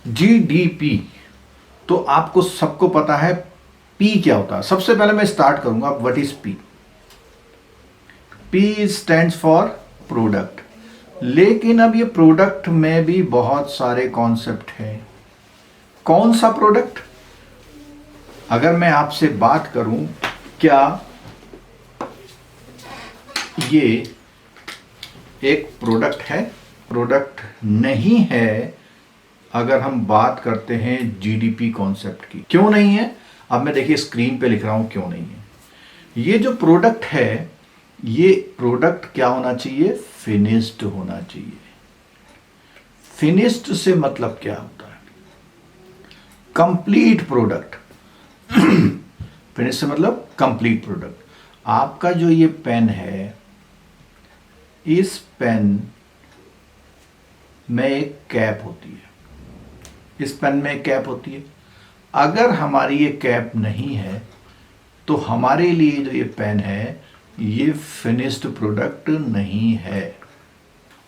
GDP, तो आपको सबको पता है पी क्या होता है। सबसे पहले मैं स्टार्ट करूंगा, what is P. P stands for product. लेकिन अब ये प्रोडक्ट में भी बहुत सारे कॉन्सेप्ट हैं। कौन सा प्रोडक्ट? अगर मैं आपसे बात करूं, क्या ये एक प्रोडक्ट है? प्रोडक्ट नहीं है। अगर हम बात करते हैं जीडीपी कॉन्सेप्ट की, क्यों नहीं है? अब मैं देखिए स्क्रीन पे लिख रहा हूं क्यों नहीं है। ये जो प्रोडक्ट है, ये प्रोडक्ट क्या होना चाहिए? फिनिश्ड होना चाहिए। फिनिश्ड से मतलब क्या होता है? Complete product. फिनिश से मतलब कंप्लीट प्रोडक्ट। आपका जो ये पेन है, इस पेन में एक कैप होती है, इस पेन में एक कैप होती है। अगर हमारी ये कैप नहीं है तो हमारे लिए जो ये पेन है, ये फिनिश्ड प्रोडक्ट नहीं है।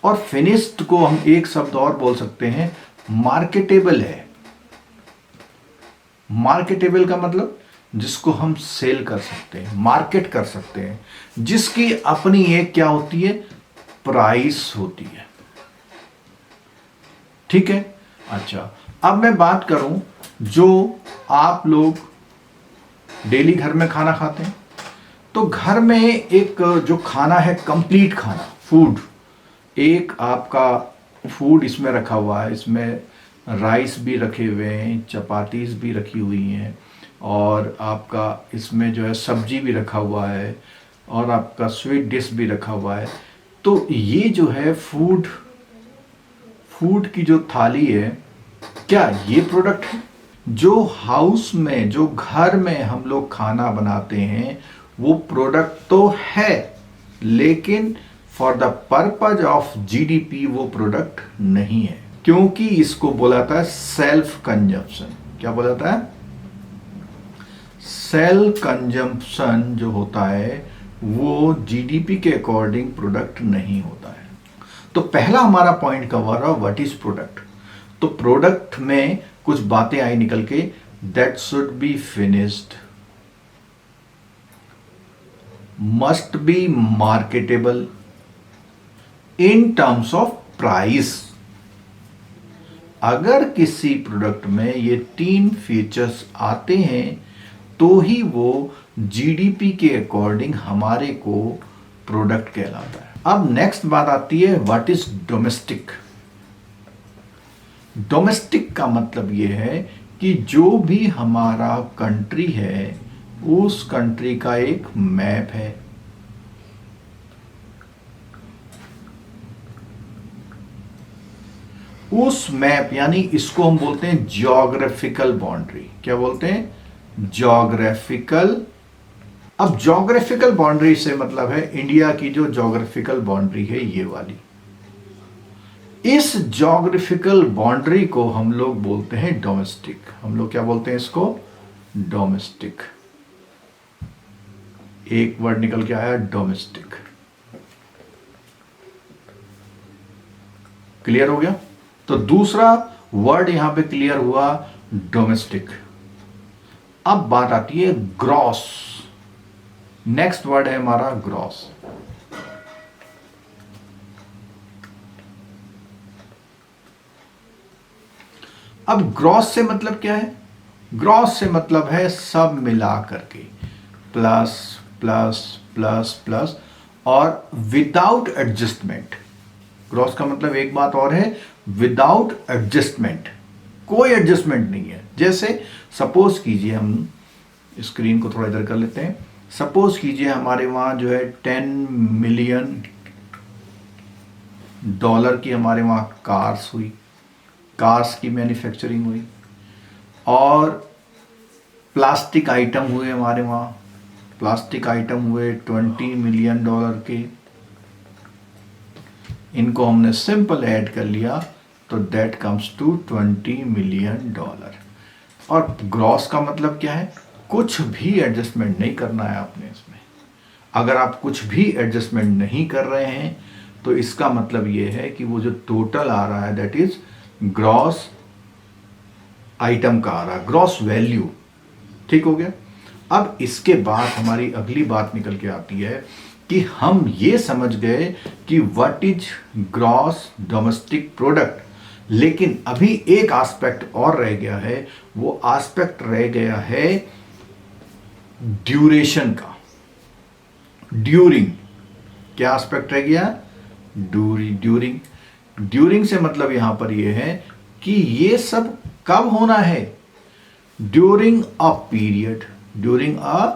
और फिनिश्ड को हम एक शब्द और बोल सकते हैं, मार्केटेबल है। मार्केटेबल का मतलब जिसको हम सेल कर सकते हैं, मार्केट कर सकते हैं, जिसकी अपनी एक क्या होती है? प्राइस होती है। ठीक है। अच्छा, अब मैं बात करूं, जो आप लोग डेली घर में खाना खाते हैं, तो घर में एक जो खाना है, कंप्लीट खाना, फूड, एक आपका फूड इसमें रखा हुआ है। इसमें राइस भी रखे हुए हैं, चपातीस भी रखी हुई हैं, और आपका इसमें जो है सब्जी भी रखा हुआ है, और आपका स्वीट डिश भी रखा हुआ है। तो ये जो है फूड की जो थाली है, क्या ये प्रोडक्ट है? जो हाउस में, जो घर में हम लोग खाना बनाते हैं, वो प्रोडक्ट तो है, लेकिन for the purpose of GDP वो प्रोडक्ट नहीं है, क्योंकि इसको बोला था सेल्फ कंजम्पशन। क्या बोला था? सेल्फ कंजम्पशन जो होता है वो जीडीपी के अकॉर्डिंग प्रोडक्ट नहीं होता है। तो पहला हमारा पॉइंट कवर हुआ, व्हाट इज प्रोडक्ट। तो प्रोडक्ट में कुछ बातें आई निकल के, that should be finished, must be marketable in terms of price. अगर किसी प्रोडक्ट में ये 3 फीचर्स आते हैं तो ही वो जीडीपी के अकॉर्डिंग हमारे को प्रोडक्ट कहलाता है। अब नेक्स्ट बात आती है, व्हाट इज डोमेस्टिक। डोमेस्टिक का मतलब ये है कि जो भी हमारा कंट्री है, उस कंट्री का एक मैप है। उस मैप, यानी इसको हम बोलते हैं ज्योग्राफिकल बाउंड्री। क्या बोलते हैं? ज्योग्राफिकल। अब ज्योग्राफिकल बाउंड्री से मतलब है इंडिया की जो ज्योग्राफिकल बाउंड्री है, ये वाली। इस ज्योग्राफिकल बाउंड्री को हम लोग बोलते हैं डोमेस्टिक। हम लोग क्या बोलते हैं इसको? डोमेस्टिक। एक वर्ड निकल के आया, डोमेस्टिक। क्लियर हो गया? तो दूसरा वर्ड यहां पे क्लियर हुआ, डोमेस्टिक। अब बात आती है ग्रॉस। नेक्स्ट वर्ड है हमारा ग्रॉस। अब ग्रॉस से मतलब क्या है? ग्रॉस से मतलब है सब मिला करके, प्लस प्लस प्लस प्लस, और विदाउट एडजस्टमेंट। ग्रॉस का मतलब एक बात और है, विदाउट एडजस्टमेंट, कोई एडजस्टमेंट नहीं है। जैसे सपोज कीजिए, हम स्क्रीन को थोड़ा इधर कर लेते हैं। सपोज कीजिए हमारे वहां जो है 10 मिलियन डॉलर की हमारे वहां कार्स हुई, कार्स की मैन्युफैक्चरिंग हुई, और प्लास्टिक आइटम हुए हमारे वहां, प्लास्टिक आइटम हुए 20 मिलियन डॉलर के। इनको हमने सिंपल ऐड कर लिया तो that comes to 20 million dollar. और ग्रॉस का मतलब क्या है? कुछ भी एडजस्टमेंट नहीं करना है आपने इसमें। अगर आप कुछ भी एडजस्टमेंट नहीं कर रहे हैं तो इसका मतलब ये है कि वो जो टोटल आ रहा है दैट इज ग्रॉस आइटम का आ रहा, ग्रॉस वैल्यू। ठीक हो गया। अब इसके बाद हमारी अगली बात निकल के आती है कि हम ये समझ गए कि what is gross domestic product, लेकिन अभी एक एस्पेक्ट और रह गया है। वो एस्पेक्ट रह गया है ड्यूरेशन का। ड्यूरिंग, क्या एस्पेक्ट रह गया? ड्यूरिंग। ड्यूरिंग से मतलब यहां पर ये है कि ये सब कब होना है? During a period. During a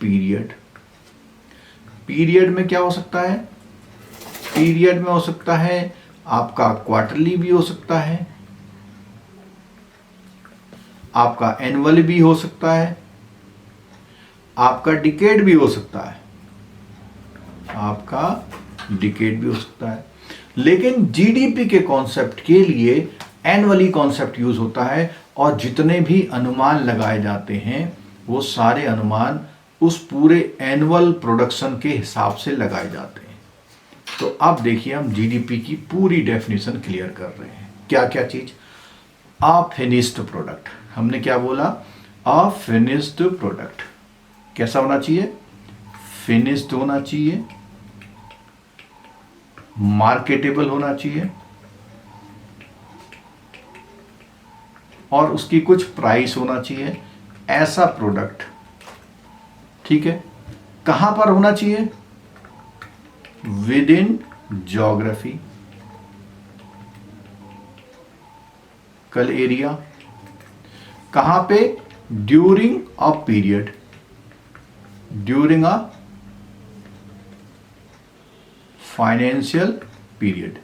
period. Period में क्या हो सकता है? पीरियड में हो सकता है आपका क्वार्टरली भी हो सकता है, आपका एनुअल भी हो सकता है, आपका डिकेड भी हो सकता है, आपका डिकेड भी हो सकता है। लेकिन जीडीपी के कॉन्सेप्ट के लिए एनुअली कॉन्सेप्ट यूज होता है, और जितने भी अनुमान लगाए जाते हैं वो सारे अनुमान उस पूरे एनुअल प्रोडक्शन के हिसाब से लगाए जाते हैं। तो अब देखिए हम जीडीपी की पूरी डेफिनेशन क्लियर कर रहे हैं। क्या क्या चीज? अ फिनिश्ड प्रोडक्ट। हमने क्या बोला? अ फिनिश्ड प्रोडक्ट कैसा होना चाहिए? फिनिश्ड होना चाहिए, मार्केटेबल होना चाहिए, और उसकी कुछ प्राइस होना चाहिए। ऐसा प्रोडक्ट, ठीक है, कहां पर होना चाहिए? विद इन ज्योग्राफी, कल एरिया। कहां पे? During a period. During a financial period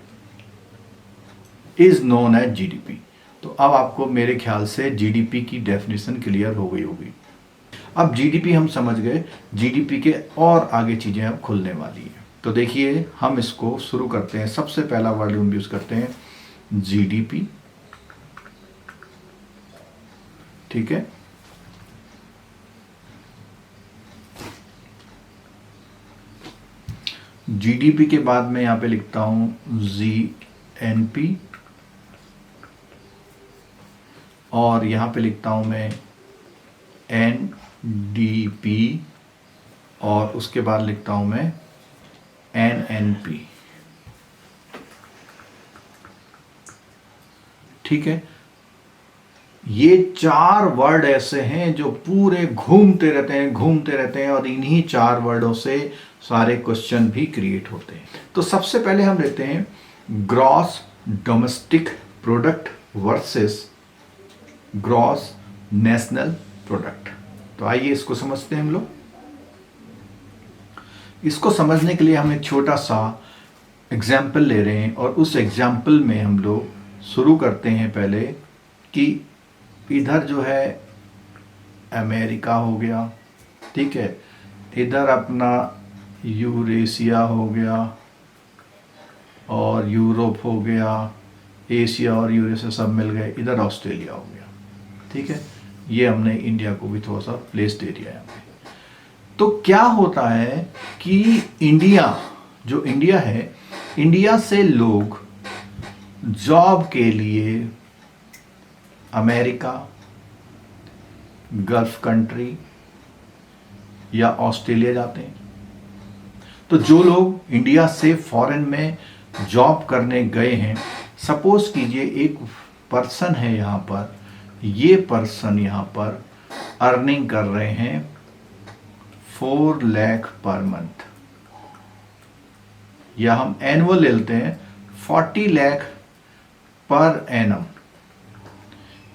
is known as GDP. तो अब आपको मेरे ख्याल से जीडीपी की डेफिनेशन क्लियर हो गई होगी। अब जीडीपी हम समझ गए, जीडीपी के और आगे चीजें अब खुलने वाली हैं। तो देखिए हम इसको शुरू करते हैं। सबसे पहला वर्ड हम यूज करते हैं जीडीपी, ठीक है। जीडीपी के बाद मैं यहां पे लिखता हूं जीएनपी, और यहां पे लिखता हूं मैं एनडीपी, और उसके बाद लिखता हूं मैं एनएनपी, ठीक है। ये चार वर्ड ऐसे हैं जो पूरे घूमते रहते हैं, और इन्हीं चार वर्डों से सारे क्वेश्चन भी क्रिएट होते हैं। तो सबसे पहले हम लेते हैं gross domestic product versus gross national product. तो आइए इसको समझते हैं हम लोग। इसको समझने के लिए हम एक छोटा सा एग्जाम्पल ले रहे हैं, और उस एग्जाम्पल में हम लोग शुरू करते हैं पहले कि इधर जो है अमेरिका हो गया, ठीक है, इधर अपना यूरेशिया हो गया, और यूरोप हो गया, एशिया और यूरेशिया सब मिल गए, इधर ऑस्ट्रेलिया हो गया, ठीक है। ये हमने इंडिया को भी थोड़ा सा प्लेस दे दिया है। तो क्या होता है कि इंडिया है, इंडिया से लोग जॉब के लिए अमेरिका, गल्फ कंट्री या ऑस्ट्रेलिया जाते हैं। तो जो लोग इंडिया से फॉरेन में जॉब करने गए हैं, सपोज कीजिए एक पर्सन है यहाँ पर, ये पर्सन यहाँ पर अर्निंग कर रहे हैं 4 लाख पर मंथ, या हम एनुअल ले लेते हैं 40 लाख पर एनम।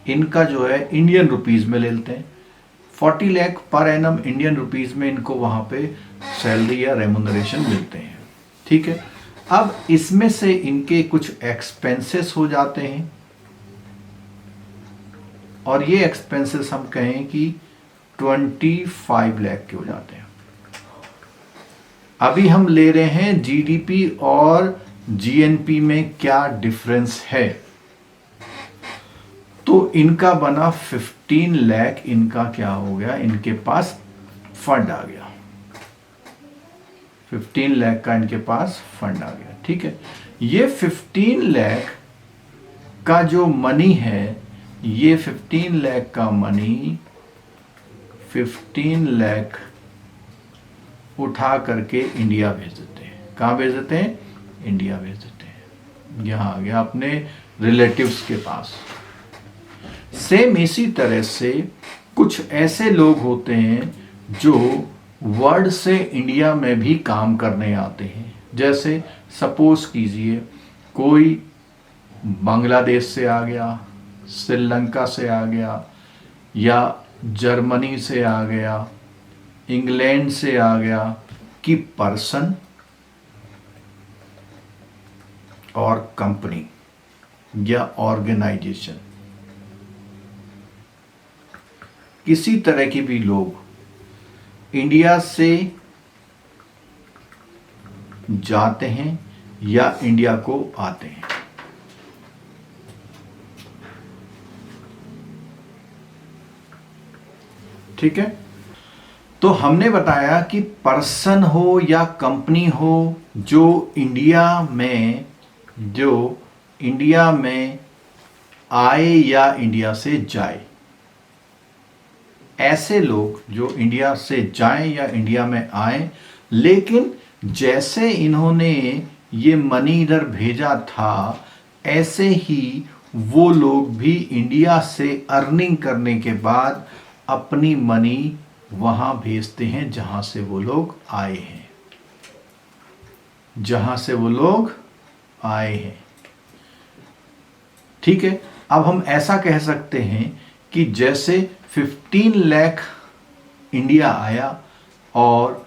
इनका जो है इंडियन रुपीस में ले लेते हैं 40 lakh per annum, Indian rupees में इनको वहां पे सैलरी या रेमुनरेशन मिलते हैं, ठीक है। अब इसमें से इनके कुछ एक्सपेंसेस हो जाते हैं, और ये एक्सपेंसेस हम कहें कि 25 लाख के हो जाते हैं। अभी हम ले रहे हैं जीडीपी और जीएनपी में क्या डिफरेंस है। तो इनका बना 15 लाख, इनका क्या हो गया, इनके पास फंड आ गया, 15 लाख का इनके पास फंड आ गया, ठीक है। ये 15 लाख का जो मनी है, ये 15 लाख का मनी 15 लाख उठा करके इंडिया भेज देते हैं। कहाँ भेज देते हैं? इंडिया भेज देते हैं। यहाँ आ गया अपने रिलेटिव्स के पास। सेम इसी तरह से कुछ ऐसे लोग होते हैं जो वर्ल्ड से इंडिया में भी काम करने आते हैं। जैसे सपोज कीजिए कोई बांग्लादेश से आ गया, श्रीलंका से आ गया, या जर्मनी से आ गया, इंग्लैंड से आ गया, कि पर्सन और कंपनी या ऑर्गेनाइजेशन, किसी तरह के भी लोग इंडिया से जाते हैं या इंडिया को आते हैं। ठीक है, तो हमने बताया कि पर्सन हो या कंपनी हो जो इंडिया में आए या इंडिया से जाए, ऐसे लोग जो इंडिया से जाएं या इंडिया में आए, लेकिन जैसे इन्होंने ये मनी इधर भेजा था ऐसे ही वो लोग भी इंडिया से अर्निंग करने के बाद अपनी मनी वहां भेजते हैं जहां से वो लोग आए हैं, जहां से वो लोग आए हैं। ठीक है, अब हम ऐसा कह सकते हैं कि जैसे 15 लाख इंडिया आया और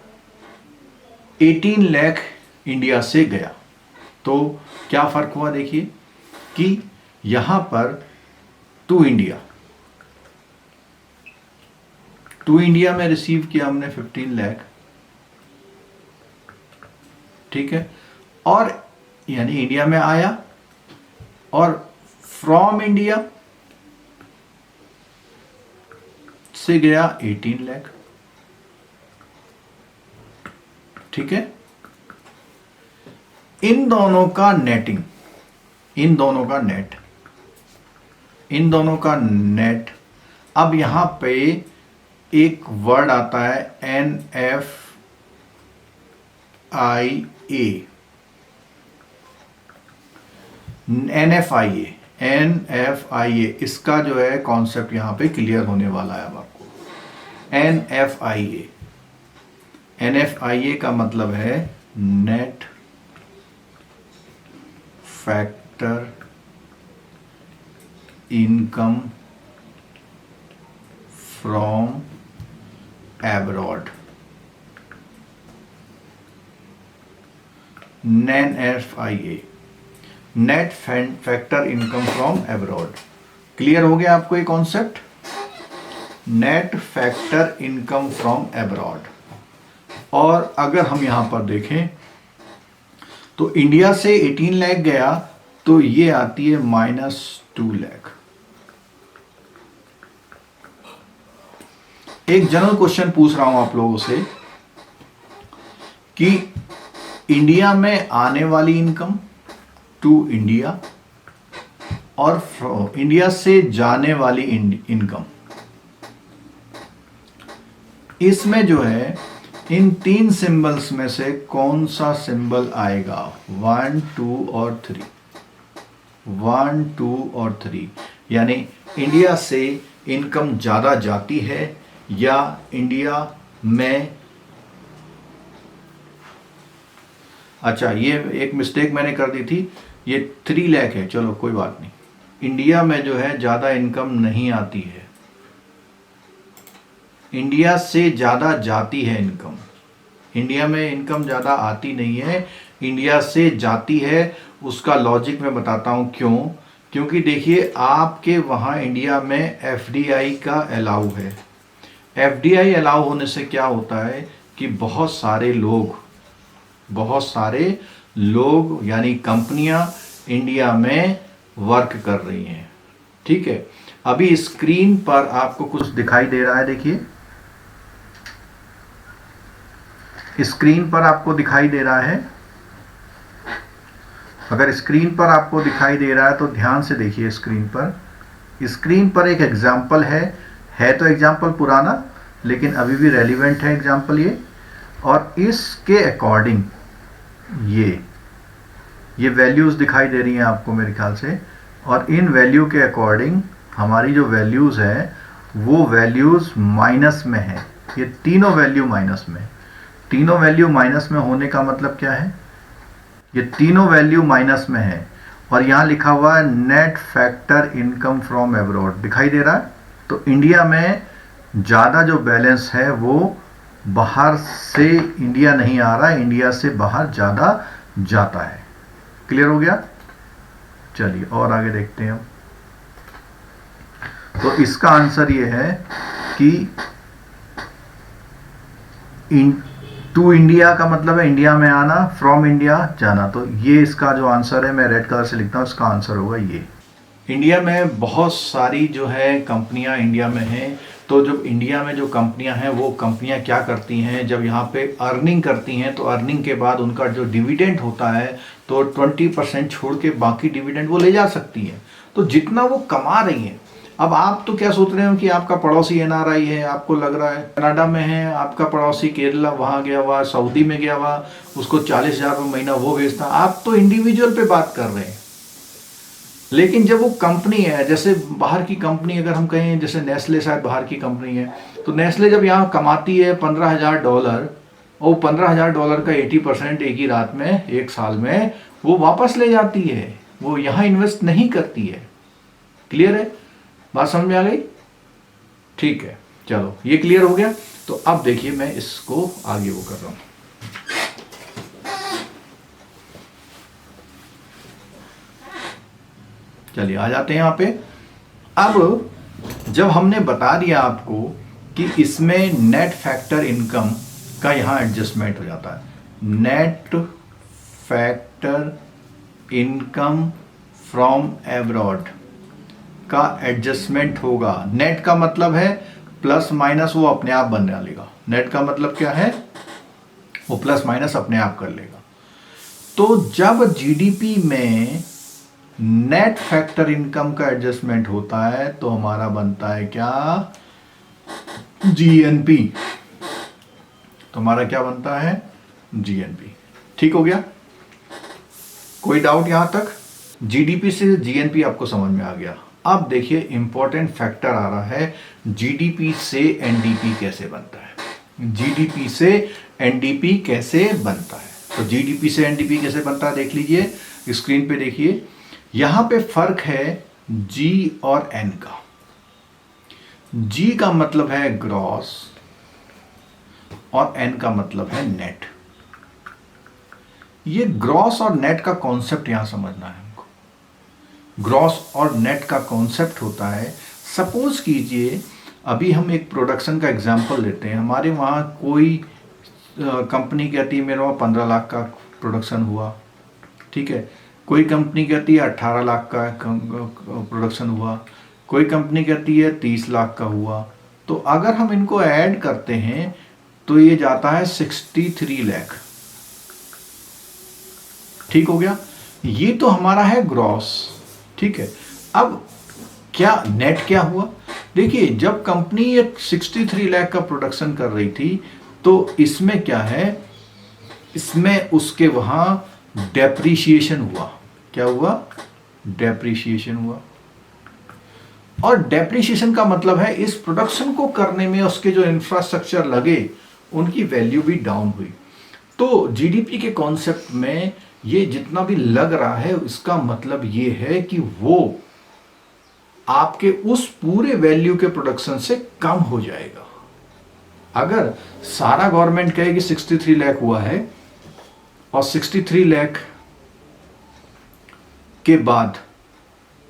18 लाख इंडिया से गया, तो क्या फर्क हुआ? देखिए कि यहां पर टू इंडिया में रिसीव किया हमने 15 लाख, ठीक है, और यानी इंडिया में आया, और फ्रॉम इंडिया से गया 18 लाख। ठीक है, इन दोनों का नेटिंग, इन दोनों का नेट, अब यहां पे एक वर्ड आता है NFIA, इसका जो है कॉन्सेप्ट यहां पे क्लियर होने वाला है अब आपको। NFIA का मतलब है net factor income from abroad. NFIA, net factor income from abroad. Clear हो गया आपको ये concept? Net factor income from abroad. और अगर हम यहां पर देखें तो इंडिया से 18 लाख गया तो ये आती है -2 लाख। एक जनरल क्वेश्चन पूछ रहा हूं आप लोगों से कि इंडिया में आने वाली इनकम टू इंडिया और इंडिया से जाने वाली इनकम, इसमें जो है इन तीन सिंबल्स में से कौन सा सिंबल आएगा? 1, 2 और 3। 1, 2 और 3, यानी इंडिया से इनकम ज्यादा जाती है या इंडिया में, अच्छा ये एक मिस्टेक मैंने कर दी थी, ये 3 लाख है, चलो कोई बात नहीं। इंडिया में जो है ज्यादा इनकम नहीं आती है, इंडिया से ज्यादा जाती है इनकम। इंडिया में इनकम ज्यादा आती नहीं है, इंडिया से जाती है। उसका लॉजिक मैं बताता हूं क्यों। क्योंकि देखिए आपके वहां इंडिया में FDI का अलाउ है। FDI अलाउ होने से क्या होता है कि बहुत सारे लोग यानी कंपनियां इंडिया में वर्क कर रही हैं। ठीक है, अभी स्क्रीन पर आपको कुछ दिखाई दे रहा है, देखिए स्क्रीन पर आपको दिखाई दे रहा है। अगर स्क्रीन पर आपको दिखाई दे रहा है तो ध्यान से देखिए स्क्रीन पर। स्क्रीन पर एक एग्जाम्पल है तो एग्जाम्पल पुराना लेकिन अभी भी रेलिवेंट है एग्जाम्पल ये, और इसके अकॉर्डिंग ये वैल्यूज़ दिखाई दे रही हैं आपको मेरे ख्याल से, और इन वैल्यू के अकॉर्डिंग हमारी जो वैल्यूज़ है वो वैल्यूज़ माइनस में है। ये तीनों वैल्यू माइनस में, तीनों वैल्यू माइनस में होने का मतलब क्या है, ये तीनों वैल्यू माइनस में है और यहाँ लिखा हुआ है net factor income from abroad, दिखाई दे रहा है। तो इंडिया में ज़्यादा जो बैलेंस है वो बाहर से इंडिया नहीं आ रहा है, इंडिया से बाहर ज़्यादा जाता है। क्लियर हो गया? चलिए और आगे देखते हैं हम। तो इसका आंसर ये है कि टू इंडिया का मतलब है इंडिया में आना, फ्रॉम इंडिया जाना। तो ये इसका जो आंसर है, मैं रेड कलर से लिखता हूँ, इसका आंसर होगा ये। इंडिया में बहुत सारी जो है कंपनियां इंडिया में हैं, तो जब इंडिया में जो कंपनियां हैं वो कंपनियां क्या करती हैं, जब यहाँ पे अर्निंग करती हैं तो अर्निंग के बाद उनका जो डिविडेंड होता है तो 20% छोड़ के बाकी डिविडेंड वो ले जा सकती हैं। तो जितना वो कमा रही हैं, अब आप तो क्या सोच रहे हो कि आपका पड़ोसी NRI है, आपको लग रहा है कनाडा में है, आपका पड़ोसी केरला वहाँ गया हुआ, सऊदी में गया हुआ, उसको 40,000 रुपये महीना वो भेजता, आप तो इंडिविजुअल पे बात कर रहे हैं। लेकिन जब वो कंपनी है, जैसे बाहर की कंपनी अगर हम कहें, जैसे नेस्ले शायद बाहर की कंपनी है, तो नेस्ले जब यहाँ कमाती है $15,000 और $15,000 का 80% एक ही रात में, एक साल में वो वापस ले जाती है, वो यहाँ इन्वेस्ट नहीं करती है। क्लियर है? बात समझ में आ गई? ठीक है, चलो ये क्लियर हो गया। तो अब देखिए मैं इसको आगे वो कर रहा हूँ। चलिए आ जाते हैं यहाँ पे। अब जब हमने बता दिया आपको कि इसमें नेट फैक्टर इनकम का यहाँ एडजस्टमेंट हो जाता है, net factor income from abroad का एडजस्टमेंट होगा। नेट का मतलब है प्लस माइनस वो अपने आप बनने लेगा। नेट का मतलब क्या है? वो प्लस माइनस अपने आप कर लेगा। तो जब जीडीपी में नेट फैक्टर इनकम का एडजस्टमेंट होता है तो हमारा बनता है क्या? जीएनपी। तो हमारा क्या बनता है? जीएनपी। ठीक हो गया? कोई डाउट यहां तक? जीडीपी से जीएनपी आपको समझ में आ गया। अब देखिए इंपॉर्टेंट फैक्टर आ रहा है, जीडीपी से एनडीपी कैसे बनता है। जीडीपी से एनडीपी कैसे बनता है? तो जीडीपी से एनडीपी कैसे बनता है देख लीजिए, स्क्रीन पे देखिए। यहां पे फर्क है जी और एन का। जी का मतलब है ग्रॉस और एन का मतलब है नेट। ये ग्रॉस और नेट का कॉन्सेप्ट यहां समझना है हमको। ग्रॉस और नेट का कॉन्सेप्ट होता है, सपोज कीजिए अभी हम एक प्रोडक्शन का एग्जांपल लेते हैं। हमारे वहां कोई कंपनी कहती है मेरे वहां 15 लाख का प्रोडक्शन हुआ, ठीक है। कोई कंपनी कहती है 18 लाख का प्रोडक्शन हुआ, कोई कंपनी कहती है 30 लाख का हुआ। तो अगर हम इनको ऐड करते हैं तो ये जाता है 63 लाख। ठीक हो गया? ये तो हमारा है ग्रॉस, ठीक है। अब क्या नेट क्या हुआ? देखिए जब कंपनी ये 63 लाख का प्रोडक्शन कर रही थी तो इसमें क्या है, इसमें उसके वहां डेप्रिसिएशन हुआ। क्या हुआ? डेप्रिसिएशन हुआ। और डेप्रिसिएशन का मतलब है इस प्रोडक्शन को करने में उसके जो इंफ्रास्ट्रक्चर लगे उनकी वैल्यू भी डाउन हुई। तो जीडीपी के कॉन्सेप्ट में ये जितना भी लग रहा है इसका मतलब ये है कि वो आपके उस पूरे वैल्यू के प्रोडक्शन से कम हो जाएगा। अगर सारा गवर्नमेंट कहे कि 63 लाख हुआ है और 63 लाख के बाद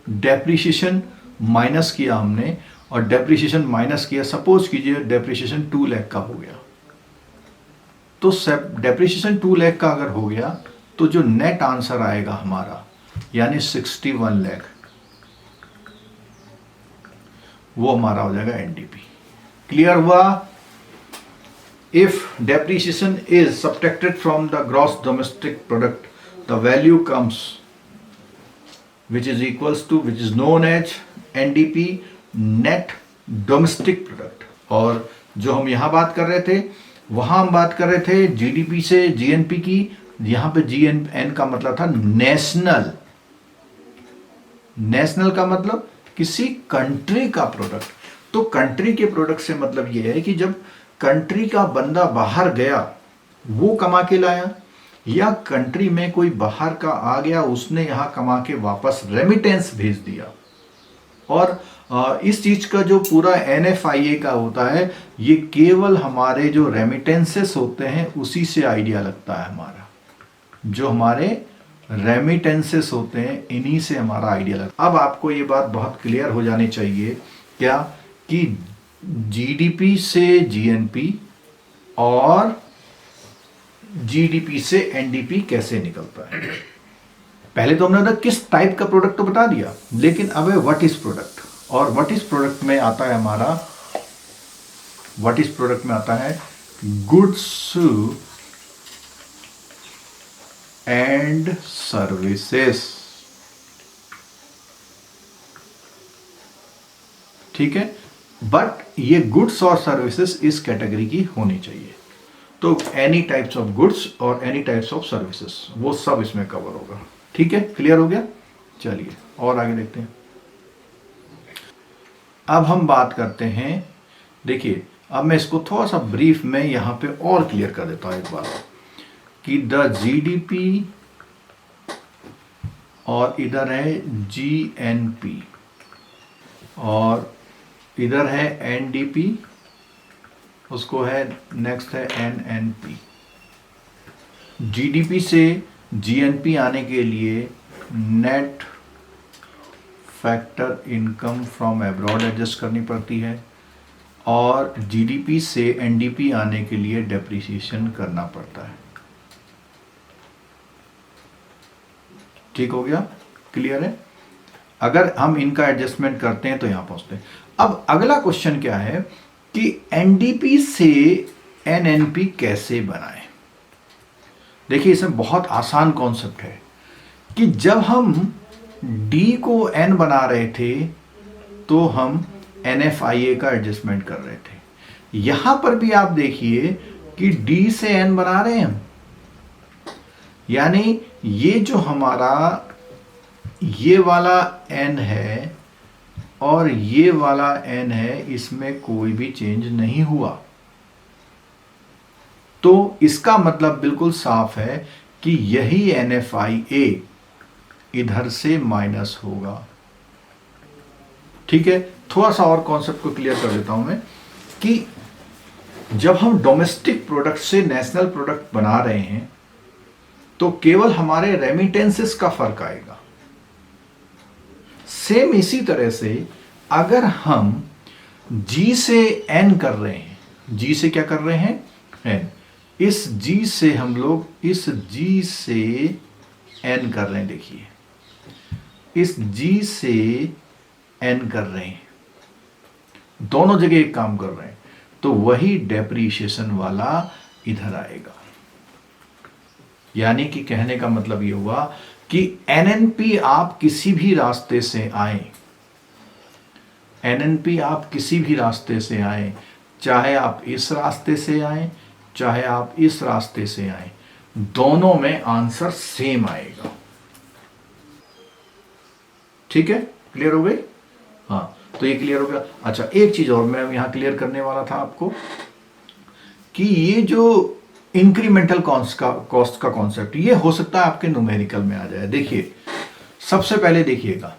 डेप्रिसिएशन माइनस किया हमने, और डेप्रिसिएशन माइनस किया, सपोज कीजिए डेप्रिसिएशन 2 लाख का हो गया, तो डेप्रिसिएशन 2 लाख का अगर हो गया तो जो नेट आंसर आएगा हमारा यानी 61 लाख, वो हमारा हो जाएगा एनडीपी। क्लियर हुआ? If depreciation is subtracted from the gross domestic product the value comes which is known as NDP, net domestic product. और जो हम यहाँ बात कर रहे थे, वहाँ हम बात कर रहे थे जीडीपी से जीएनपी की। यहाँ पे जीएनएन का मतलब था नेशनल। नेशनल का मतलब किसी कंट्री का प्रोडक्ट। तो कंट्री के प्रोडक्ट से मतलब यह है कि जब कंट्री का बंदा बाहर गया, वो कमा के लाया, या कंट्री में कोई बाहर का आ गया, उसने यहां कमा के वापस रेमिटेंस भेज दिया। और इस चीज का जो पूरा एनएफआईए का होता है, ये केवल हमारे जो रेमिटेंसेस होते हैं उसी से आइडिया लगता है हमारा। जो हमारे रेमिटेंसेस होते हैं, इन्हीं से हमारा आइडिया लगता है। अब आपको ये बात बहुत क्लियर हो जानी चाहिए क्या, कि जीडीपी से जीएनपी और जीडीपी से एनडीपी कैसे निकलता है। पहले तो हमने किस टाइप का प्रोडक्ट तो बता दिया, लेकिन अब है व्हाट इज प्रोडक्ट। और व्हाट इज प्रोडक्ट में आता है हमारा, व्हाट इज प्रोडक्ट में आता है गुड्स एंड सर्विसेस। ठीक है, बट ये गुड्स और सर्विसेज इस कैटेगरी की होनी चाहिए। तो एनी टाइप्स ऑफ गुड्स और एनी टाइप्स ऑफ सर्विसेज, वो सब इसमें कवर होगा। ठीक है, क्लियर हो गया। चलिए और आगे देखते हैं। अब हम बात करते हैं, देखिए अब मैं इसको थोड़ा सा ब्रीफ में यहां पे और क्लियर कर देता हूं एक बार, कि द जीडीपी और इधर है जीएनपी और इधर है एनडीपी, उसको है नेक्स्ट है एनएनपी। जीडीपी से जीएनपी आने के लिए net factor income from abroad adjust करनी पड़ती है, और जीडीपी से एनडीपी आने के लिए डेप्रिसिएशन करना पड़ता है। ठीक हो गया, क्लियर है। अगर हम इनका एडजस्टमेंट करते हैं तो यहां पहुंचते हैं। अब अगला क्वेश्चन क्या है कि एनडीपी से एनएनपी कैसे बनाएं। देखिए इसमें बहुत आसान कॉन्सेप्ट है कि जब हम डी को एन बना रहे थे तो हम एनएफआईए का एडजस्टमेंट कर रहे थे। यहां पर भी आप देखिए कि डी से एन बना रहे हैं हम, यानी ये जो हमारा ये वाला एन है और ये वाला एन है, इसमें कोई भी चेंज नहीं हुआ। तो इसका मतलब बिल्कुल साफ है कि यही एनएफआईए इधर से माइनस होगा। ठीक है, थोड़ा सा और कॉन्सेप्ट को क्लियर कर देता हूं मैं, कि जब हम डोमेस्टिक प्रोडक्ट से नेशनल प्रोडक्ट बना रहे हैं तो केवल हमारे रेमिटेंसेस का फर्क आएगा। सेम इसी तरह से अगर हम जी से एन कर रहे हैं, जी से क्या कर रहे हैं, एन, इस जी से हम लोग इस जी से एन कर रहे हैं। देखिए इस जी से एन कर रहे हैं, दोनों जगह एक काम कर रहे हैं, तो वही डेप्रिसिएशन वाला इधर आएगा। यानी कि कहने का मतलब ये हुआ कि एनएनपी आप किसी भी रास्ते से आए, एनएनपी आप किसी भी रास्ते से आए, चाहे आप इस रास्ते से आए चाहे आप इस रास्ते से आए, दोनों में आंसर सेम आएगा। ठीक है, क्लियर हो गई। हाँ, तो ये क्लियर हो गया। अच्छा, एक चीज और मैं यहां क्लियर करने वाला था आपको, कि ये जो इंक्रीमेंटल कॉस्ट का कॉन्सेप्ट, ये हो सकता है आपके न्यूमेरिकल में आ जाए। देखिए सबसे पहले देखिएगा,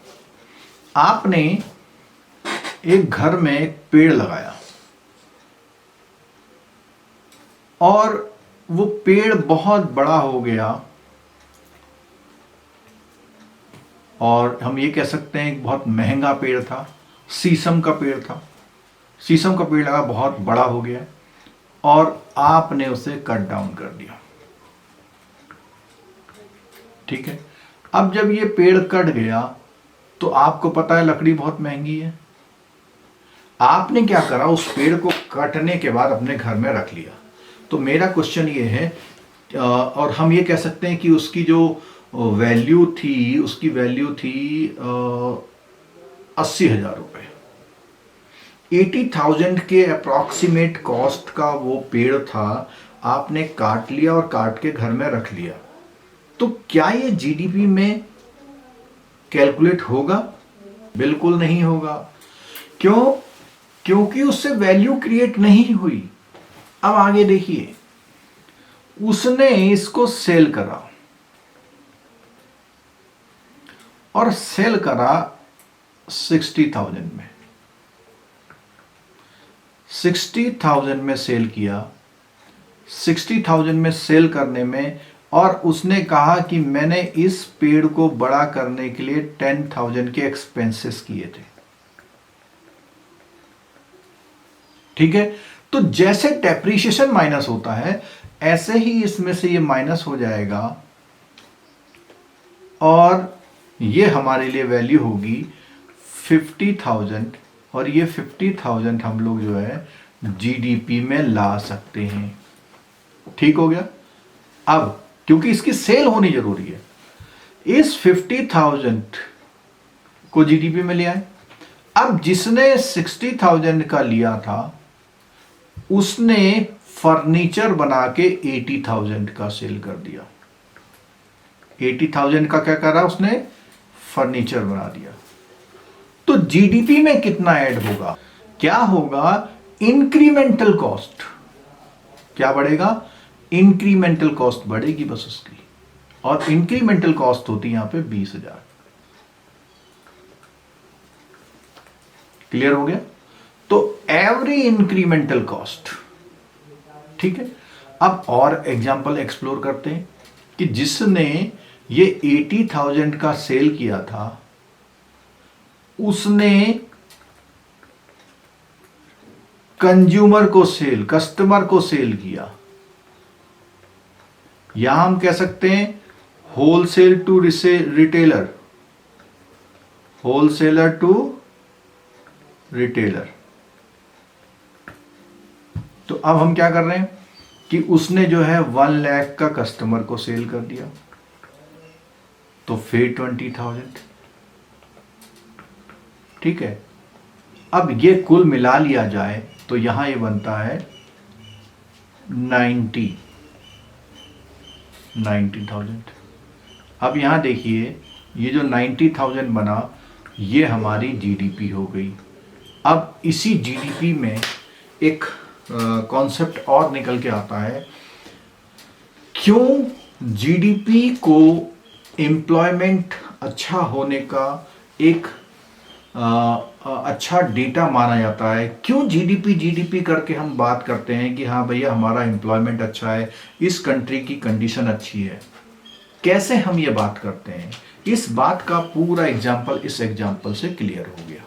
आपने एक घर में एक पेड़ लगाया और वो पेड़ बहुत बड़ा हो गया, और हम ये कह सकते हैं बहुत महंगा पेड़ था, शीशम का पेड़ था। शीशम का पेड़ लगा, बहुत बड़ा हो गया और आपने उसे कट डाउन कर दिया। ठीक है, अब जब ये पेड़ कट गया तो आपको पता है लकड़ी बहुत महंगी है। आपने क्या करा, उस पेड़ को काटने के बाद अपने घर में रख लिया। तो मेरा क्वेश्चन ये है, और हम ये कह सकते हैं कि उसकी जो वैल्यू थी, उसकी वैल्यू थी 80,000 रुपये। 80,000 के अप्रॉक्सीमेट कॉस्ट का वो पेड़ था, आपने काट लिया और काट के घर में रख लिया। तो क्या ये जीडीपी में कैलकुलेट होगा? बिल्कुल नहीं होगा। क्यों? क्योंकि उससे वैल्यू क्रिएट नहीं हुई। अब आगे देखिए, उसने इसको सेल करा और सेल करा 60,000 में। 60,000 में सेल किया। 60,000 में सेल करने में, और उसने कहा कि मैंने इस पेड़ को बड़ा करने के लिए 10,000 के एक्सपेंसेस किए थे। ठीक है, तो जैसे डेप्रीशिएशन माइनस होता है, ऐसे ही इसमें से ये माइनस हो जाएगा और ये हमारे लिए वैल्यू होगी 50,000, और ये 50,000 हम लोग जो है जीडीपी में ला सकते हैं। ठीक हो गया। अब क्योंकि इसकी सेल होनी जरूरी है, इस 50,000 को जीडीपी में ले आए। अब जिसने 60,000 का लिया था, उसने फर्नीचर बना के 80,000 का सेल कर दिया। 80,000 का क्या करा उसने? फर्नीचर बना दिया। तो जीडीपी में कितना ऐड होगा? क्या होगा? Incremental cost. क्या बढ़ेगा? इंक्रीमेंटल कॉस्ट बढ़ेगी बस उसकी, और इंक्रीमेंटल कॉस्ट होती है यहां पे 20,000। क्लियर हो गया? तो एवरी इंक्रीमेंटल कॉस्ट। ठीक है, अब और एग्जांपल एक्सप्लोर करते हैं कि जिसने ये 80,000 का सेल किया था, उसने कंज्यूमर को सेल, कस्टमर को सेल किया। यहां हम कह सकते हैं wholesale to retailer, wholesaler to retailer. तो अब हम क्या कर रहे हैं कि उसने जो है 1 लाख का कस्टमर को सेल कर दिया, तो फिर 20,000। ठीक है, अब ये कुल मिला लिया जाए तो यहां ये बनता है 90,000। अब यहां देखिए, ये जो 90,000 बना, ये हमारी जीडीपी हो गई। अब इसी जीडीपी में एक कॉन्सेप्ट और निकल के आता है, क्यों जीडीपी को एम्प्लॉयमेंट अच्छा होने का एक अच्छा डेटा माना जाता है। क्यों जीडीपी करके हम बात करते हैं कि हाँ भैया हमारा एम्प्लॉयमेंट अच्छा है, इस कंट्री की कंडीशन अच्छी है। कैसे हम ये बात करते हैं, इस बात का पूरा एग्जाम्पल इस एग्जाम्पल से क्लियर हो गया।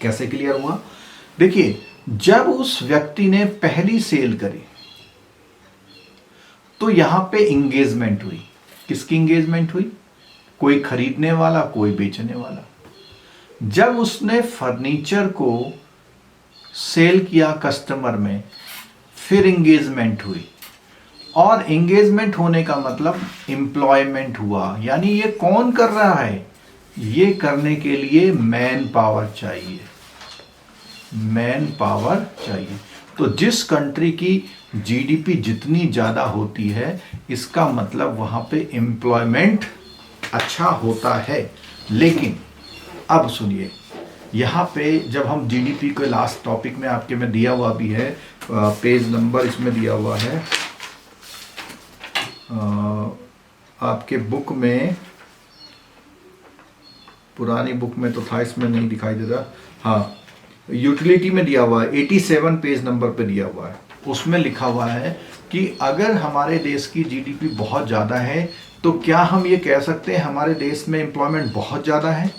कैसे क्लियर हुआ? देखिए, जब उस व्यक्ति ने पहली सेल करी तो यहां पे इंगेजमेंट हुई। किसकी इंगेजमेंट हुई? कोई खरीदने वाला, कोई बेचने वाला। जब उसने फर्नीचर को सेल किया कस्टमर में, फिर इंगेजमेंट हुई, और इंगेजमेंट होने का मतलब एम्प्लॉयमेंट हुआ। यानी ये कौन कर रहा है? ये करने के लिए मैन पावर चाहिए, मैन पावर चाहिए। तो जिस कंट्री की जीडीपी जितनी ज़्यादा होती है, इसका मतलब वहाँ पे एम्प्लॉयमेंट अच्छा होता है। लेकिन अब सुनिए, यहाँ पे जब हम जीडीपी के लास्ट टॉपिक में आपके में दिया हुआ भी है, पेज नंबर इसमें दिया हुआ है आपके बुक में, पुरानी बुक में तो था, इसमें नहीं दिखाई दे रहा। हाँ, यूटिलिटी में दिया हुआ है, 87 पेज नंबर पे दिया हुआ है। उसमें लिखा हुआ है कि अगर हमारे देश की जीडीपी बहुत ज़्यादा है तो क्या हम ये कह सकते हैं हमारे देश में एम्प्लॉयमेंट बहुत ज़्यादा है?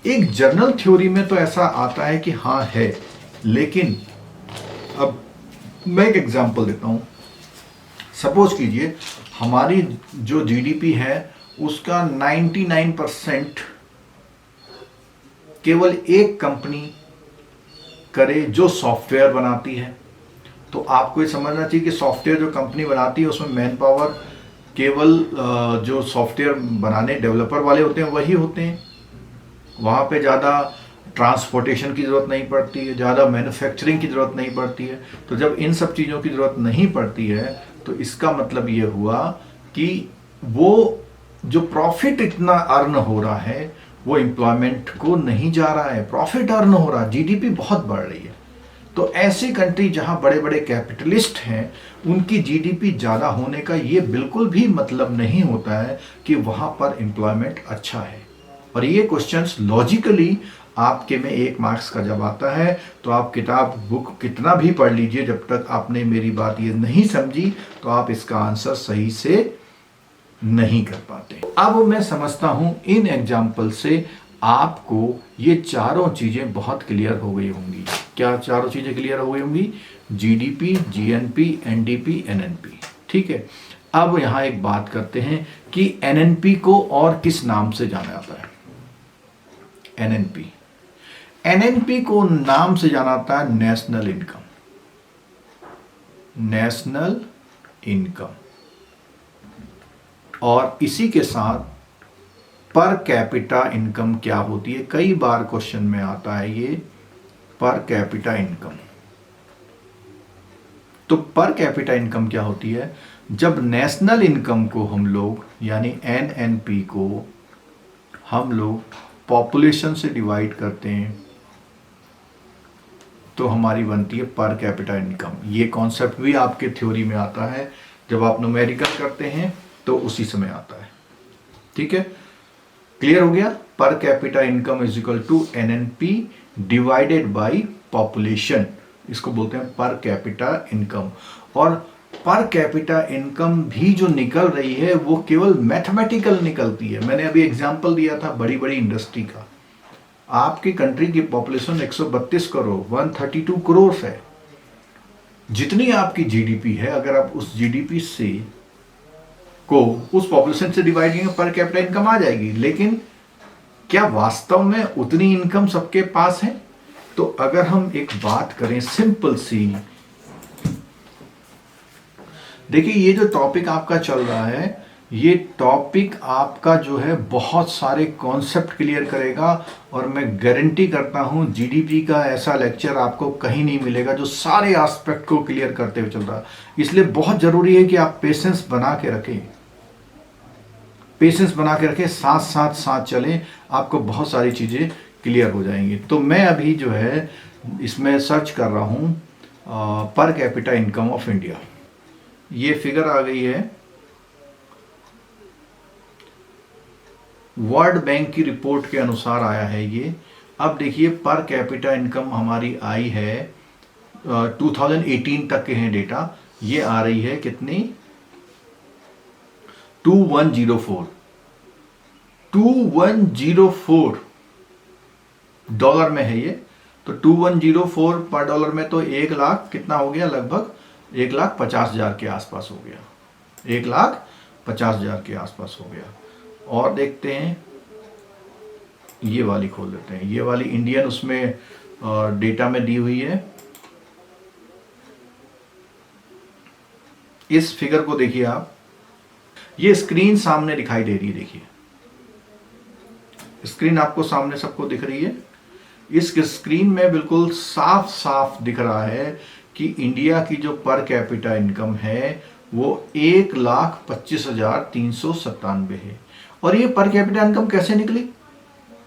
एक जनरल थ्योरी में तो ऐसा आता है कि हाँ है, लेकिन अब मैं एक एग्जांपल देता हूँ। सपोज कीजिए हमारी जो जीडीपी है उसका 99% केवल एक कंपनी करे जो सॉफ्टवेयर बनाती है। तो आपको ये समझना चाहिए कि सॉफ्टवेयर जो कंपनी बनाती है उसमें मैन पावर केवल जो सॉफ्टवेयर बनाने डेवलपर वाले होते हैं वही होते हैं। वहाँ पे ज़्यादा ट्रांसपोर्टेशन की ज़रूरत नहीं पड़ती है, ज़्यादा मैन्युफैक्चरिंग की ज़रूरत नहीं पड़ती है। तो जब इन सब चीज़ों की ज़रूरत नहीं पड़ती है तो इसका मतलब ये हुआ कि वो जो प्रॉफिट इतना अर्न हो रहा है वो एम्प्लॉयमेंट को नहीं जा रहा है, प्रॉफिट अर्न हो रहा है, जीडीपी बहुत बढ़ रही है। तो ऐसी कंट्री जहां बड़े बड़े कैपिटलिस्ट हैं उनकी जीडीपी ज़्यादा होने का ये बिल्कुल भी मतलब नहीं होता है कि वहां पर एम्प्लॉयमेंट अच्छा है। और ये क्वेश्चंस लॉजिकली आपके में 1 मार्क्स का जब आता है तो आप किताब बुक कितना भी पढ़ लीजिए, जब तक आपने मेरी बात ये नहीं समझी तो आप इसका आंसर सही से नहीं कर पाते। अब मैं समझता हूं इन एग्जाम्पल से आपको ये चारों चीजें बहुत क्लियर हो गई होंगी। क्या चारों चीजें क्लियर हो गई होंगी? GDP, GNP, NDP, NNP. ठीक है, अब यहां एक बात करते हैं कि एनएनपी को और किस नाम से जाना जाता है? एनएनपी, एनएनपी को नाम से जाना जाता है नेशनल इनकम। National income. और इसी के साथ पर कैपिटा इनकम क्या होती है? कई बार क्वेश्चन में आता है ये पर कैपिटा इनकम। तो पर कैपिटा इनकम क्या होती है? जब नेशनल इनकम को हम लोग यानी एनएनपी को हम लोग पॉपुलेशन से डिवाइड करते हैं तो हमारी बनती है पर कैपिटा इनकम। ये कॉन्सेप्ट भी आपके थ्योरी में आता है, जब आप न्यूमेरिकल करते हैं तो उसी समय आता है। ठीक है, क्लियर हो गया? Per capita income is equal to NNP divided by population, इसको बोलते हैं पर कैपिटा इनकम। और पर कैपिटा इनकम भी जो निकल रही है वो केवल मैथमेटिकल निकलती है। मैंने अभी एग्जांपल दिया था बड़ी बड़ी इंडस्ट्री का। आपकी कंट्री की पॉपुलेशन 132 करोड़ 132 करोड़ है। जितनी आपकी जीडीपी है, अगर आप उस जीडीपी से को उस पॉपुलेशन से डिवाइड करेंगे पर कैपिटा इनकम आ जाएगी। लेकिन क्या वास्तव में उतनी इनकम सबके पास है? तो अगर हम एक बात करें सिंपल सी, देखिए ये जो टॉपिक आपका चल रहा है ये टॉपिक आपका जो है बहुत सारे कॉन्सेप्ट क्लियर करेगा। और मैं गारंटी करता हूं जीडीपी का ऐसा लेक्चर आपको कहीं नहीं मिलेगा जो सारे एस्पेक्ट को क्लियर करते हुए चल रहा है। इसलिए बहुत जरूरी है कि आप पेशेंस बना के रखें, पेशेंस बना के रखें, साथ साथ साथ चलें, आपको बहुत सारी चीज़ें क्लियर हो जाएंगी। तो मैं अभी जो है इसमें सर्च कर रहा हूँ पर कैपिटा इनकम ऑफ इंडिया। ये फिगर आ गई है वर्ल्ड बैंक की रिपोर्ट के अनुसार आया है ये। अब देखिए पर कैपिटा इनकम हमारी आई है 2018 तक के हैं डेटा। ये आ रही है कितनी? 2104 डॉलर में है ये। तो 2104 पर डॉलर में तो 1 लाख कितना हो गया? लगभग 1,50,000 के आसपास हो गया। 1,50,000 के आसपास हो गया। और देखते हैं, ये वाली खोल लेते हैं। ये वाली इंडियन उसमें डेटा में दी हुई है। इस फिगर को देखिए आप, ये स्क्रीन सामने दिखाई दे रही है। देखिए स्क्रीन आपको सामने सबको दिख रही है। इस स्क्रीन में बिल्कुल साफ साफ दिख रहा है कि इंडिया की जो पर कैपिटा इनकम है वो 1,25,397 है। और ये पर कैपिटा इनकम कैसे निकली?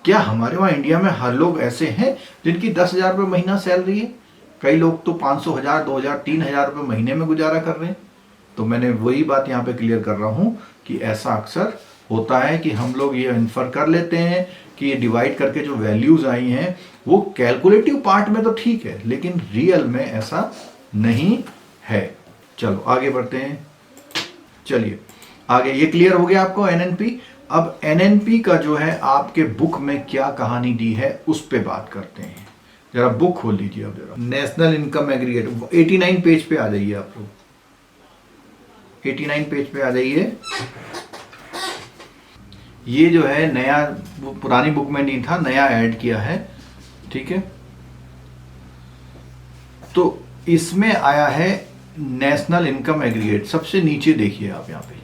क्या हमारे वहाँ इंडिया में हर लोग ऐसे हैं जिनकी 10,000 रुपये महीना सैलरी है? कई लोग तो 500, 1,000, 2,000, 3,000 रुपये महीने में गुजारा कर रहे हैं। तो मैंने वही बात यहाँ पे क्लियर कर रहा हूँ कि ऐसा अक्सर होता है कि हम लोग ये इन्फर कर लेते हैं कि ये डिवाइड करके जो वैल्यूज आई हैं वो कैलकुलेटिव पार्ट में तो ठीक है, लेकिन रियल में ऐसा नहीं है। चलो आगे बढ़ते हैं। चलिए आगे, ये क्लियर हो गया आपको एनएनपी। अब एनएनपी का जो है आपके बुक में क्या कहानी दी है उस पे बात करते हैं। जरा बुक खोल लीजिए अब जरा। नेशनल इनकम एग्रीगेट 89 पेज पे आ जाइए आप लोग। 89 पेज पे आ जाइए। ये जो है नया, पुरानी बुक में नहीं था, नया ऐड किया है। ठीक है, तो इसमें आया है नेशनल इनकम एग्रीगेट। सबसे नीचे देखिए आप यहाँ पे,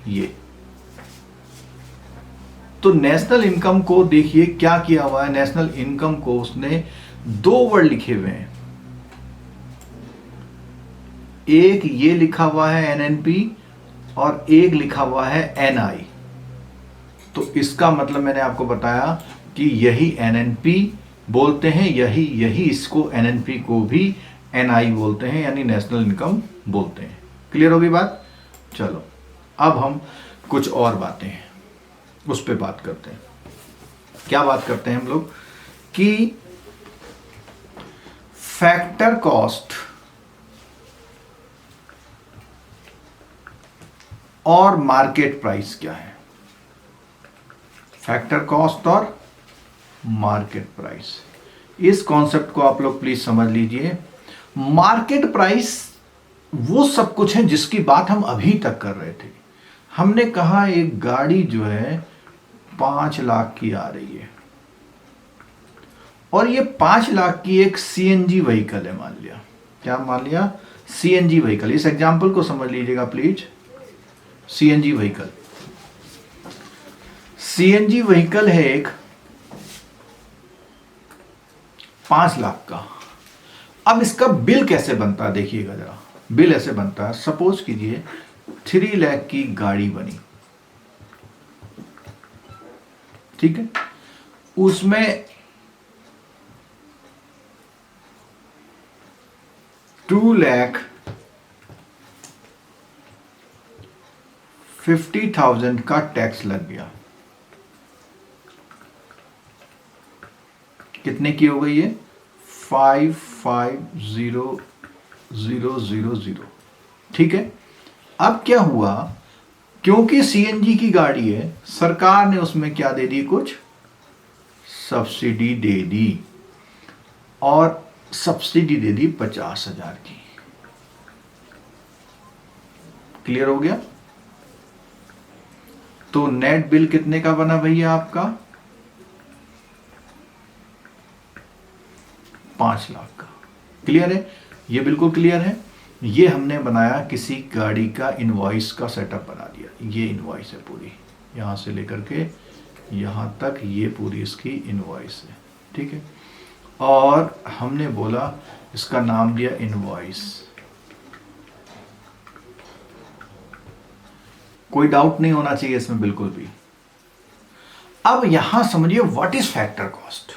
तो नेशनल इनकम को देखिए क्या किया हुआ है, नेशनल इनकम को उसने दो वर्ड लिखे हुए हैं, एक ये लिखा हुआ है एनएनपी और एक लिखा हुआ है एनआई। तो इसका मतलब मैंने आपको बताया कि यही एनएनपी बोलते हैं, यही इसको एनएनपी को भी एनआई बोलते हैं, यानी नेशनल इनकम बोलते हैं। क्लियर होगी बात? चलो अब हम कुछ और बातें हैं उस पर बात करते हैं। क्या बात करते हैं हम लोग कि फैक्टर कॉस्ट और मार्केट प्राइस क्या है। फैक्टर कॉस्ट और मार्केट प्राइस, इस कॉन्सेप्ट को आप लोग प्लीज समझ लीजिए। मार्केट प्राइस वो सब कुछ है जिसकी बात हम अभी तक कर रहे थे। हमने कहा एक गाड़ी जो है 5 लाख की आ रही है और ये 5 लाख की एक सीएनजी व्हीकल है, मान लिया। क्या मान लिया? CNG vehicle. इस एग्जांपल को समझ लीजिएगा please. CNG vehicle, CNG vehicle है एक 5 लाख का। अब इसका बिल कैसे बनता है देखिएगा जरा। बिल ऐसे बनता है, सपोज कीजिए 3 लाख की गाड़ी बनी, ठीक है, उसमें 2,50,000 का टैक्स लग गया। कितने की हो गई है? 550,000। ठीक है। अब क्या हुआ, क्योंकि सीएनजी की गाड़ी है, सरकार ने उसमें क्या दे दी, कुछ सब्सिडी दे दी, और सब्सिडी दे दी 50,000 की। क्लियर हो गया? तो नेट बिल कितने का बना भैया आपका? 5 लाख का। क्लियर है? ये बिल्कुल क्लियर है। ये हमने बनाया, किसी गाड़ी का इनवॉइस का सेटअप बना दिया। ये इनवॉइस है पूरी, यहां से लेकर के यहां तक, ये पूरी इसकी इनवॉइस है। ठीक है। और हमने बोला, इसका नाम दिया इनवॉइस। कोई डाउट नहीं होना चाहिए इसमें बिल्कुल भी। अब यहां समझिए व्हाट इज फैक्टर कॉस्ट।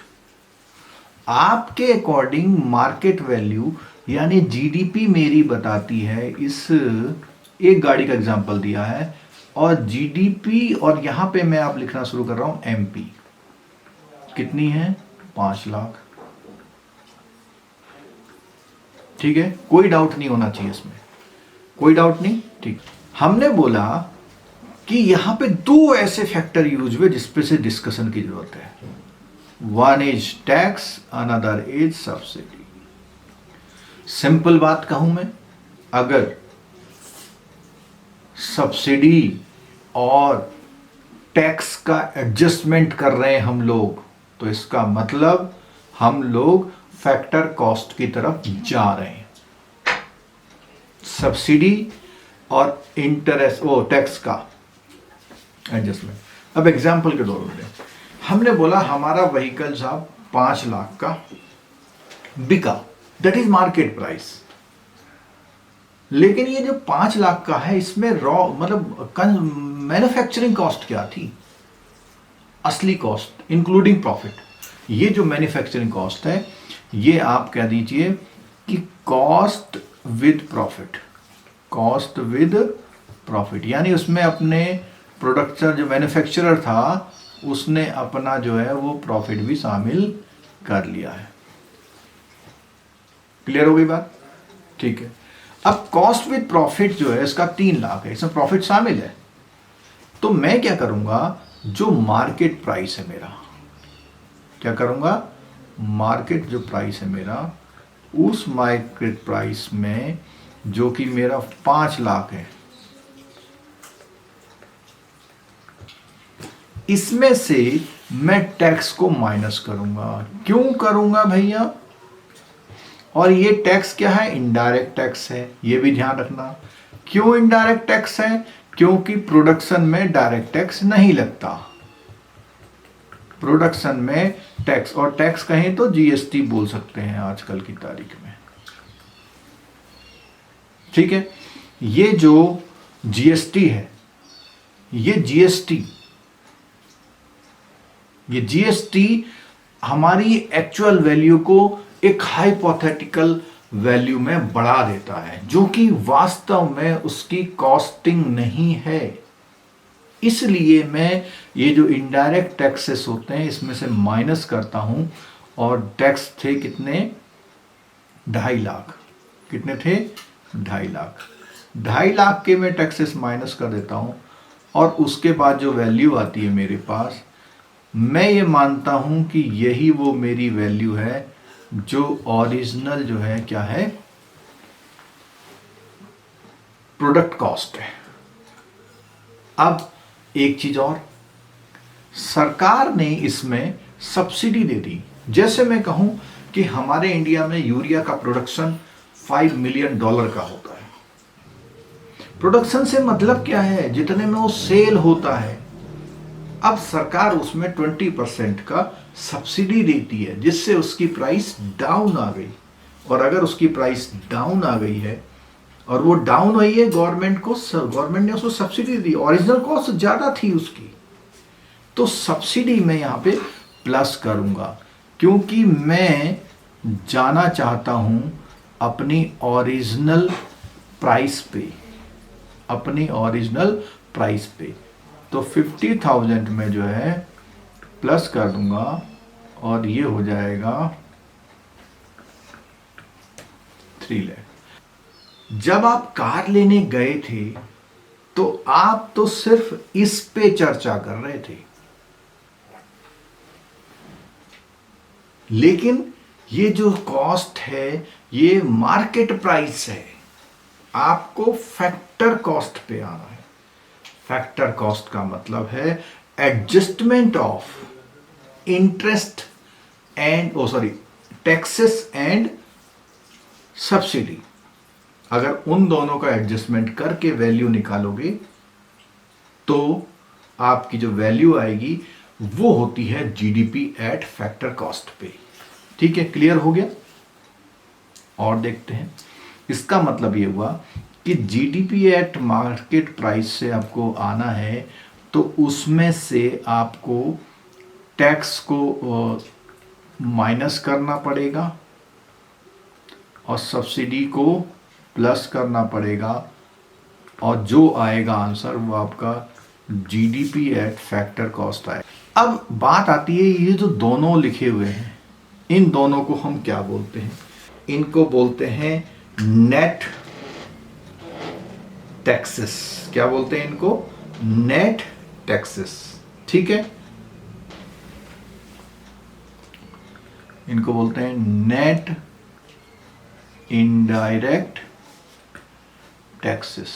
आपके अकॉर्डिंग मार्केट वैल्यू यानी जीडीपी मेरी बताती है, इस एक गाड़ी का एग्जांपल दिया है, और जीडीपी, और यहां पे मैं आप लिखना शुरू कर रहा हूं एमपी कितनी है, 5 लाख। ठीक है, कोई डाउट नहीं होना चाहिए इसमें, कोई डाउट नहीं। ठीक, हमने बोला कि यहां पे दो ऐसे फैक्टर यूज हुए जिसपे से डिस्कशन की जरूरत है। One is tax, another is subsidy. Simple बात कहूं मैं, अगर सब्सिडी और टैक्स का एडजस्टमेंट कर रहे हैं हम लोग, तो इसका मतलब हम लोग फैक्टर कॉस्ट की तरफ जा रहे हैं। सब्सिडी और इंटरेस्ट, वो टैक्स का एडजस्टमेंट। अब एग्जांपल के तौर पे हमने बोला हमारा व्हीकल साहब 5 लाख का बिका, दैट इज मार्केट प्राइस। लेकिन ये जो 5 लाख का है, इसमें रॉ मतलब मैन्युफैक्चरिंग कॉस्ट क्या थी, असली कॉस्ट इंक्लूडिंग प्रॉफिट। ये जो मैन्युफैक्चरिंग कॉस्ट है, ये आप कह दीजिए कि cost with profit. Cost with profit यानी उसमें अपने प्रोडक्शन, जो मैन्युफैक्चरर था उसने अपना जो है वो प्रॉफिट भी शामिल कर लिया है। क्लियर हो गई बात? ठीक है। अब कॉस्ट विद प्रॉफिट जो है इसका 3 लाख है, इसमें प्रॉफिट शामिल है। तो मैं क्या करूंगा, जो मार्केट प्राइस है मेरा, क्या करूंगा, मार्केट जो प्राइस है मेरा, उस मार्केट प्राइस में जो कि मेरा 5 लाख है, इसमें से मैं टैक्स को माइनस करूंगा। क्यों करूंगा भैया? और ये टैक्स क्या है, इनडायरेक्ट टैक्स है, ये भी ध्यान रखना। क्यों इनडायरेक्ट टैक्स है? क्योंकि प्रोडक्शन में डायरेक्ट टैक्स नहीं लगता। प्रोडक्शन में टैक्स, और टैक्स कहें तो जीएसटी बोल सकते हैं आजकल की तारीख में। ठीक है, ये जो जीएसटी है, ये जीएसटी हमारी एक्चुअल वैल्यू को एक हाइपोथेटिकल वैल्यू में बढ़ा देता है, जो कि वास्तव में उसकी कॉस्टिंग नहीं है। इसलिए मैं ये जो इनडायरेक्ट टैक्सेस होते हैं इसमें से माइनस करता हूं, और टैक्स थे कितने, 2.5 लाख। कितने थे, 2.5 लाख। 2.5 लाख के मैं टैक्सेस माइनस कर देता हूं, और उसके बाद जो वैल्यू आती है मेरे पास, मैं ये मानता हूं कि यही वो मेरी वैल्यू है जो ओरिजिनल जो है क्या है, प्रोडक्ट कॉस्ट है। अब एक चीज और, सरकार ने इसमें सब्सिडी दे दी। जैसे मैं कहूं कि हमारे इंडिया में यूरिया का प्रोडक्शन $5 मिलियन का होता है। प्रोडक्शन से मतलब क्या है, जितने में वो सेल होता है। अब सरकार उसमें 20% का सब्सिडी देती है, जिससे उसकी प्राइस डाउन आ गई। और अगर उसकी प्राइस डाउन आ गई है और वो डाउन हुई है, गवर्नमेंट ने उसको सब्सिडी दी, ओरिजिनल कॉस्ट ज्यादा थी उसकी, तो सब्सिडी मैं यहां पे प्लस करूंगा, क्योंकि मैं जाना चाहता हूं अपनी ओरिजिनल प्राइस पे, अपनी ओरिजिनल प्राइस पे। तो 50,000 में जो है प्लस कर दूंगा, और ये हो जाएगा 3 लाख। जब आप कार लेने गए थे तो आप तो सिर्फ इस पे चर्चा कर रहे थे, लेकिन ये जो कॉस्ट है ये मार्केट प्राइस है। आपको फैक्टर कॉस्ट पे आना है। फैक्टर कॉस्ट का मतलब है adjustment of interest and taxes and subsidy. अगर उन दोनों का एडजस्टमेंट करके वैल्यू निकालोगे तो आपकी जो वैल्यू आएगी वो होती है जीडीपी एट फैक्टर कॉस्ट पे। ठीक है, क्लियर हो गया। और देखते हैं, इसका मतलब ये हुआ कि जीडीपी एट मार्केट प्राइस से आपको आना है, तो उसमें से आपको टैक्स को माइनस करना पड़ेगा और सब्सिडी को प्लस करना पड़ेगा, और जो आएगा आंसर वो आपका जीडीपी एट फैक्टर कॉस्ट आएगा। अब बात आती है, ये जो दोनों लिखे हुए हैं, इन दोनों को हम क्या बोलते हैं? इनको बोलते हैं नेट टैक्सेस। क्या बोलते हैं इनको? Net taxes. ठीक है, इनको बोलते हैं नेट इनडायरेक्ट टैक्सेस।